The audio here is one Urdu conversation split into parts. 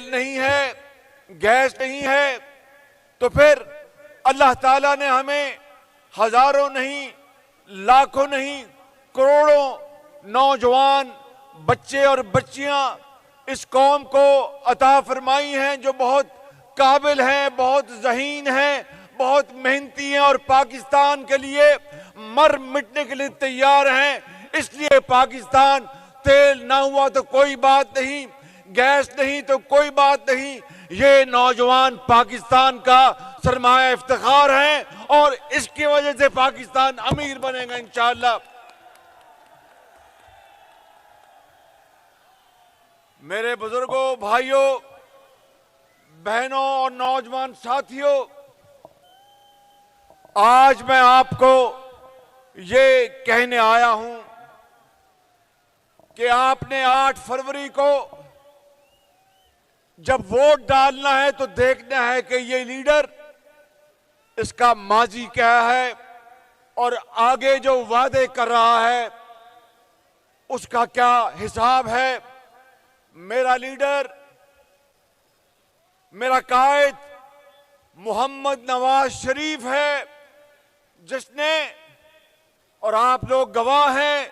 تیل نہیں ہے، گیس نہیں ہے، تو پھر اللہ تعالیٰ نے ہمیں ہزاروں نہیں، لاکھوں نہیں، کروڑوں نوجوان بچے اور بچیاں اس قوم کو عطا فرمائی ہیں جو بہت قابل ہیں، بہت ذہین ہیں، بہت محنتی ہیں اور پاکستان کے لیے مر مٹنے کے لیے تیار ہیں۔ اس لیے پاکستان تیل نہ ہوا تو کوئی بات نہیں، گیس نہیں تو کوئی بات نہیں، یہ نوجوان پاکستان کا سرمایہ افتخار ہیں اور اس کی وجہ سے پاکستان امیر بنے گا انشاءاللہ۔ میرے بزرگوں، بھائیوں، بہنوں اور نوجوان ساتھیوں، آج میں آپ کو یہ کہنے آیا ہوں کہ آپ نے 8 فروری کو جب ووٹ ڈالنا ہے تو دیکھنا ہے کہ یہ لیڈر، اس کا ماضی کیا ہے اور آگے جو وعدے کر رہا ہے اس کا کیا حساب ہے۔ میرا لیڈر، میرا قائد محمد نواز شریف ہے، جس نے، اور آپ لوگ گواہ ہیں،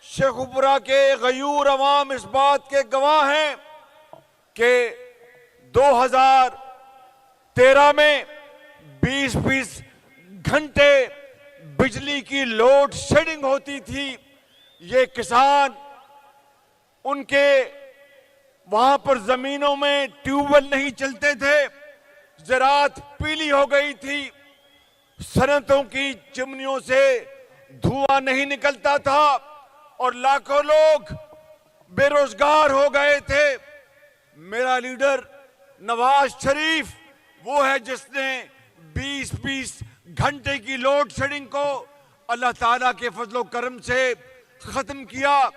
شیخوپورہ کے غیور عوام اس بات کے گواہ ہیں کہ 2013 میں 20 گھنٹے بجلی کی لوڈ شیڈنگ ہوتی تھی۔ یہ کسان، ان کے وہاں پر زمینوں میں ٹیوب ویل نہیں چلتے تھے، زراعت پیلی ہو گئی تھی، صنعتوں کی چمنیوں سے دھواں نہیں نکلتا تھا اور لاکھوں لوگ بے روزگار ہو گئے تھے۔ میرا لیڈر نواز شریف وہ ہے جس نے 20 گھنٹے کی لوڈ شیڈنگ کو اللہ تعالیٰ کے فضل و کرم سے ختم کیا۔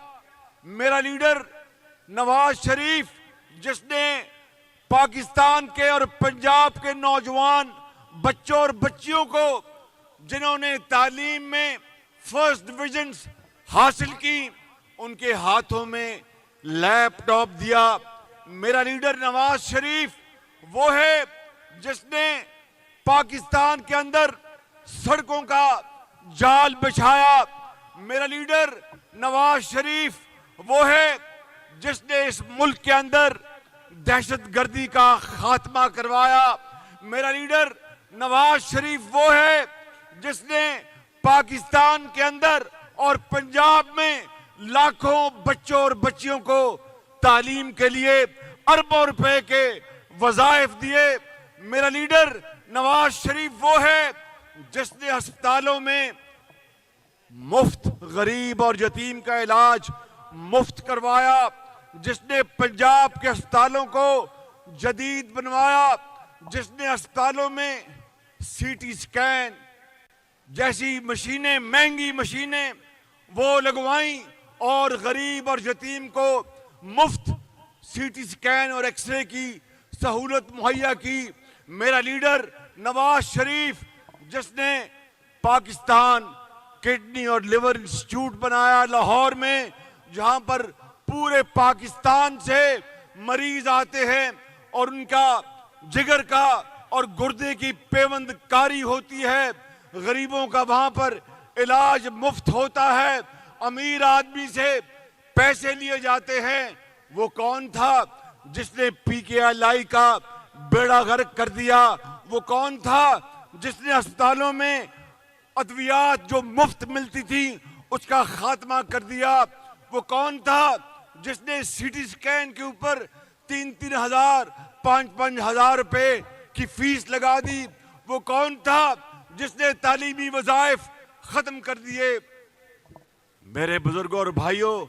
میرا لیڈر نواز شریف جس نے پاکستان کے اور پنجاب کے نوجوان بچوں اور بچیوں کو، جنہوں نے تعلیم میں فرسٹ ڈویژنز حاصل کی، ان کے ہاتھوں میں لیپ ٹاپ دیا۔ میرا لیڈر نواز شریف وہ ہے جس نے پاکستان کے اندر سڑکوں کا جال بچھایا۔ میرا لیڈر نواز شریف وہ ہے جس نے اس ملک کے اندر دہشت گردی کا خاتمہ کروایا۔ میرا لیڈر نواز شریف وہ ہے جس نے پاکستان کے اندر اور پنجاب میں لاکھوں بچوں اور بچیوں کو تعلیم کے لیے اربوں روپے کے وظائف دیے۔ میرا لیڈر نواز شریف وہ ہے جس نے ہسپتالوں میں مفت غریب اور یتیم کا علاج مفت کروایا، جس نے پنجاب کے ہسپتالوں کو جدید بنوایا، جس نے ہسپتالوں میں سی ٹی سکین جیسی مشینیں، مہنگی مشینیں وہ لگوائیں اور غریب اور یتیم کو مفت سی ٹی سکین اور ایکس رے کی سہولت مہیا کی۔ میرا لیڈر نواز شریف جس نے پاکستان کڈنی اور لیور انسٹیٹیوٹ بنایا لاہور میں، جہاں پر پورے پاکستان سے مریض آتے ہیں اور ان کا جگر کا اور گردے کی پیوند کاری ہوتی ہے، غریبوں کا وہاں پر علاج مفت ہوتا ہے، امیر آدمی سے پیسے لیے جاتے ہیں۔ وہ کون تھا جس نے پی کے ایل آئی کا بیڑا غرق کر دیا؟ وہ کون تھا جس نے ہسپتالوں میں ادویات جو مفت ملتی تھی اس کا خاتمہ کر دیا؟ وہ کون تھا جس نے سی ٹی سکین کے اوپر 3 ہزار 5 ہزار روپے کی فیس لگا دی؟ وہ کون تھا جس نے تعلیمی وظائف ختم کر دیے؟ میرے بزرگوں اور بھائیوں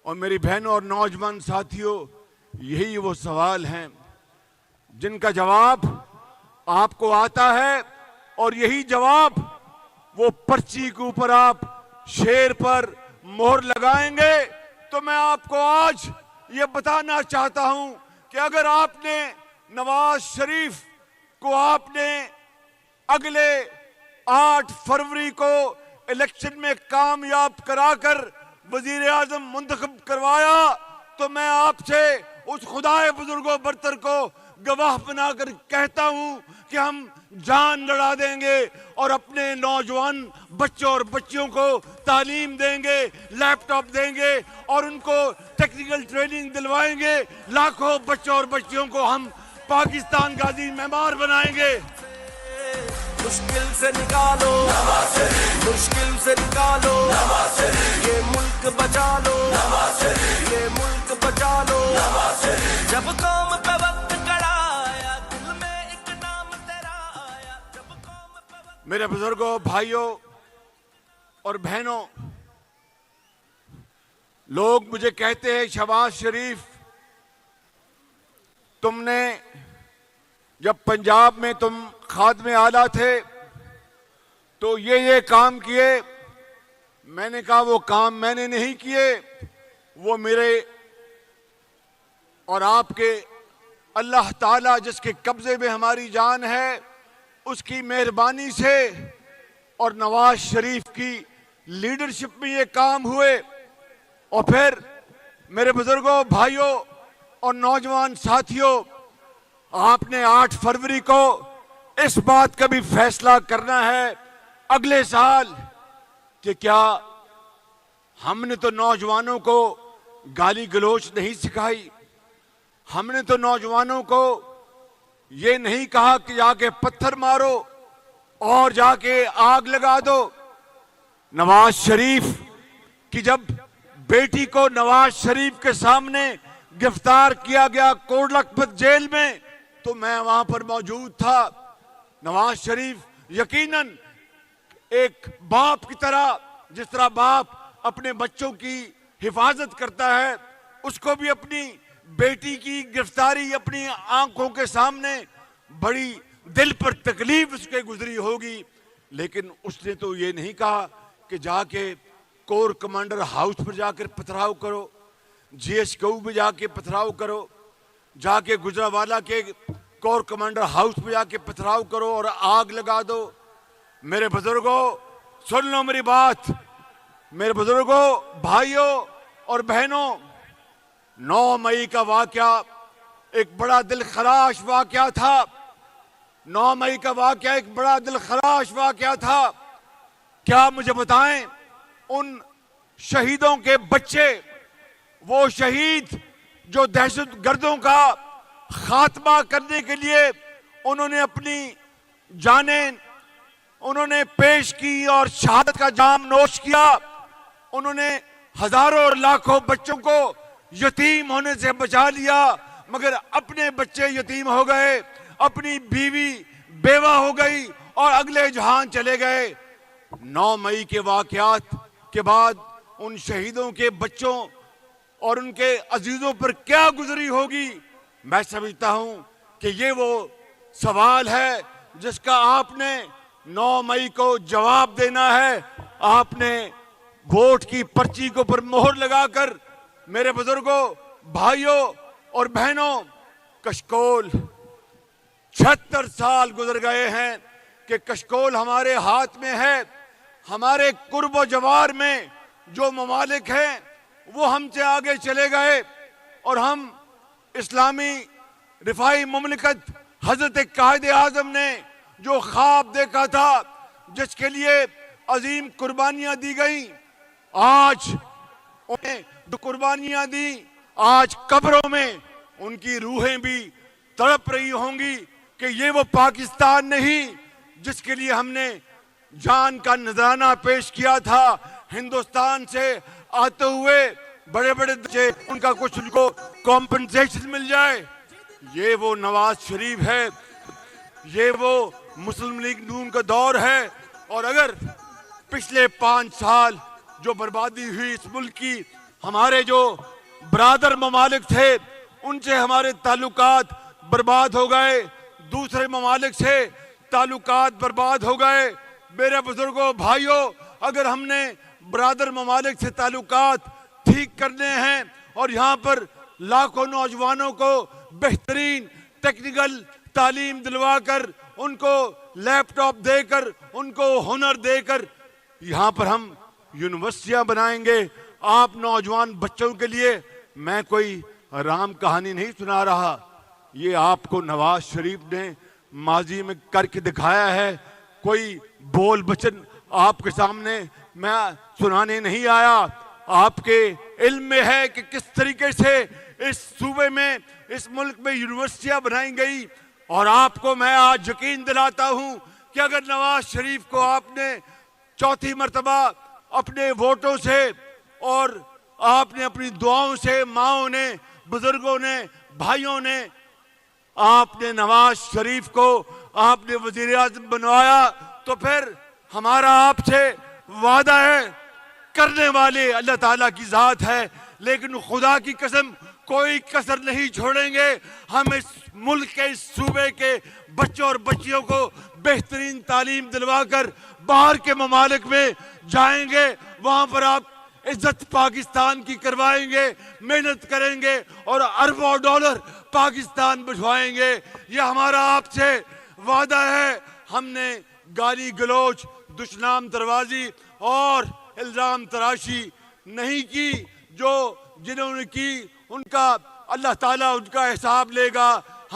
اور میری بہنوں اور نوجوان ساتھیوں، یہی وہ سوال ہیں جن کا جواب آپ کو آتا ہے، اور یہی جواب وہ پرچی کے اوپر آپ شیر پر مہر لگائیں گے۔ تو میں آپ کو آج یہ بتانا چاہتا ہوں کہ اگر آپ نے نواز شریف کو آپ نے اگلے 8 فروری کو الیکشن میں کامیاب کرا کر وزیر اعظم منتخب کروایا، تو میں آپ سے اس خدائے بزرگوں برتر کو گواہ بنا کر کہتا ہوں کہ ہم جان لڑا دیں گے اور اپنے نوجوان بچوں اور بچیوں کو تعلیم دیں گے، لیپ ٹاپ دیں گے اور ان کو ٹیکنیکل ٹریننگ دلوائیں گے۔ لاکھوں بچوں اور بچیوں کو ہم پاکستان کا عظیم معمار بنائیں گے۔ مشکل سے نکالو نواز شریف، مشکل سے نکالو نواز شریف، یہ ملک بچا لو نواز شریف، یہ ملک بچا لو نواز شریف۔ جب قوم پہ وقت کڑا آیا، دل میں ایک نام تیرا آیا، جب قوم پہ وقت۔ میرے بزرگوں، بھائیوں اور بہنوں، لوگ مجھے کہتے ہیں شہباز شریف تم نے جب پنجاب میں تم خادم اعلیٰ تھے تو یہ کام کیے۔ میں نے کہا وہ کام میں نے نہیں کیے، وہ میرے اور آپ کے اللہ تعالیٰ جس کے قبضے میں ہماری جان ہے اس کی مہربانی سے اور نواز شریف کی لیڈرشپ میں یہ کام ہوئے۔ اور پھر میرے بزرگوں، بھائیوں اور نوجوان ساتھیوں، آپ نے 8 فروری کو اس بات کا بھی فیصلہ کرنا ہے اگلے سال کہ کیا ہم نے تو نوجوانوں کو گالی گلوچ نہیں سکھائی، ہم نے تو نوجوانوں کو یہ نہیں کہا کہ جا کے پتھر مارو اور جا کے آگ لگا دو۔ نواز شریف کی جب بیٹی کو نواز شریف کے سامنے گرفتار کیا گیا کوٹ لکھپت جیل میں تو میں وہاں پر موجود تھا۔ نواز شریف یقیناً ایک باپ کی طرح، جس طرح باپ اپنے بچوں کی حفاظت کرتا ہے، اس کو بھی اپنی بیٹی کی گرفتاری اپنی آنکھوں کے سامنے بڑی دل پر تکلیف اس کے گزری ہوگی، لیکن اس نے تو یہ نہیں کہا کہ جا کے کور کمانڈر ہاؤس پر جا کر پتھراؤ کرو، جی ایس کیو میں جا کے پتھراؤ کرو، جا کے گجرانوالہ کے کور کمانڈر ہاؤس پہ جا کے پتھراؤ کرو اور آگ لگا دو۔ میرے بزرگوں سن لو میری بات، میرے بزرگوں، بھائیوں اور بہنوں، 9 مئی کا واقعہ ایک بڑا دل خراش واقعہ تھا۔ 9 مئی کا واقعہ ایک بڑا دل خراش واقعہ تھا۔ کیا مجھے بتائیں، ان شہیدوں کے بچے، وہ شہید جو دہشت گردوں کا خاتمہ کرنے کے لیے انہوں نے اپنی جانیں انہوں نے پیش کی اور شہادت کا جام نوش کیا، انہوں نے ہزاروں اور لاکھوں بچوں کو یتیم ہونے سے بچا لیا، مگر اپنے بچے یتیم ہو گئے، اپنی بیوی بیوہ ہو گئی اور اگلے جہان چلے گئے۔ 9 مئی کے واقعات کے بعد ان شہیدوں کے بچوں اور ان کے عزیزوں پر کیا گزری ہوگی، میں سمجھتا ہوں کہ یہ وہ سوال ہے جس کا آپ نے 9 مئی کو جواب دینا ہے۔ آپ نے ووٹ کی پرچی کو پر مہر لگا کر، میرے بزرگوں، بھائیوں اور بہنوں، کشکول 76 سال گزر گئے ہیں کہ کشکول ہمارے ہاتھ میں ہے۔ ہمارے قرب و جوار میں جو ممالک ہیں وہ ہم سے آگے چلے گئے اور ہم اسلامی رفاہی مملکت حضرت قائد اعظم نے جو خواب دیکھا تھا، جس کے لیے عظیم قربانیاں دی گئیں، آج انہیں جو قربانیاں دی، آج قبروں میں ان کی روحیں بھی تڑپ رہی ہوں گی کہ یہ وہ پاکستان نہیں جس کے لیے ہم نے جان کا نذرانہ پیش کیا تھا۔ ہندوستان سے آتے ہوئے بڑے بڑے بچے، ان کا کچھ ان کو کمپنسیشن مل جائے۔ یہ وہ نواز شریف ہے، یہ وہ مسلم لیگ نون کا دور ہے۔ اور اگر پچھلے 5 سال جو بربادی ہوئی اس ملک کی، ہمارے جو برادر ممالک تھے ان سے ہمارے تعلقات برباد ہو گئے، دوسرے ممالک سے تعلقات برباد ہو گئے۔ میرے بزرگوں، بھائیوں، اگر ہم نے برادر ممالک سے تعلقات ٹھیک کرنے ہیں اور یہاں پر لاکھوں نوجوانوں کو بہترین ٹیکنیکل تعلیم دلوا کر، ان کو لیپ ٹاپ دے کر، ان کو ہنر دے کر یہاں پر ہم یونیورسٹیاں بنائیں گے آپ نوجوان بچوں کے لیے، میں کوئی رام کہانی نہیں سنا رہا، یہ آپ کو نواز شریف نے ماضی میں کر کے دکھایا ہے۔ کوئی بول بچن آپ کے سامنے میں سنانے نہیں آیا، آپ کے علم میں ہے کہ کس طریقے سے اس صوبے میں، اس ملک میں یونیورسٹیاں بنائی گئی، اور آپ کو میں آج یقین دلاتا ہوں کہ اگر نواز شریف کو آپ نے چوتھی مرتبہ اپنے ووٹوں سے اور آپ نے اپنی دعاؤں سے، ماؤں نے، بزرگوں نے، بھائیوں نے، آپ نے نواز شریف کو آپ نے وزیر اعظم بنوایا، تو پھر ہمارا آپ سے وعدہ ہے، کرنے والے اللہ تعالیٰ کی ذات ہے، لیکن خدا کی قسم کوئی کسر نہیں چھوڑیں گے۔ ہم اس ملک کے، اس صوبے کے بچوں اور بچیوں کو بہترین تعلیم دلوا کر باہر کے ممالک میں جائیں گے، وہاں پر آپ عزت پاکستان کی کروائیں گے، محنت کریں گے اور اربوں ڈالر پاکستان بچھوائیں گے۔ یہ ہمارا آپ سے وعدہ ہے۔ ہم نے گالی گلوچ، دشنام دروازی اور الزام تراشی نہیں کی، جو جنہوں نے کی ان کا اللہ تعالیٰ ان کا حساب لے گا۔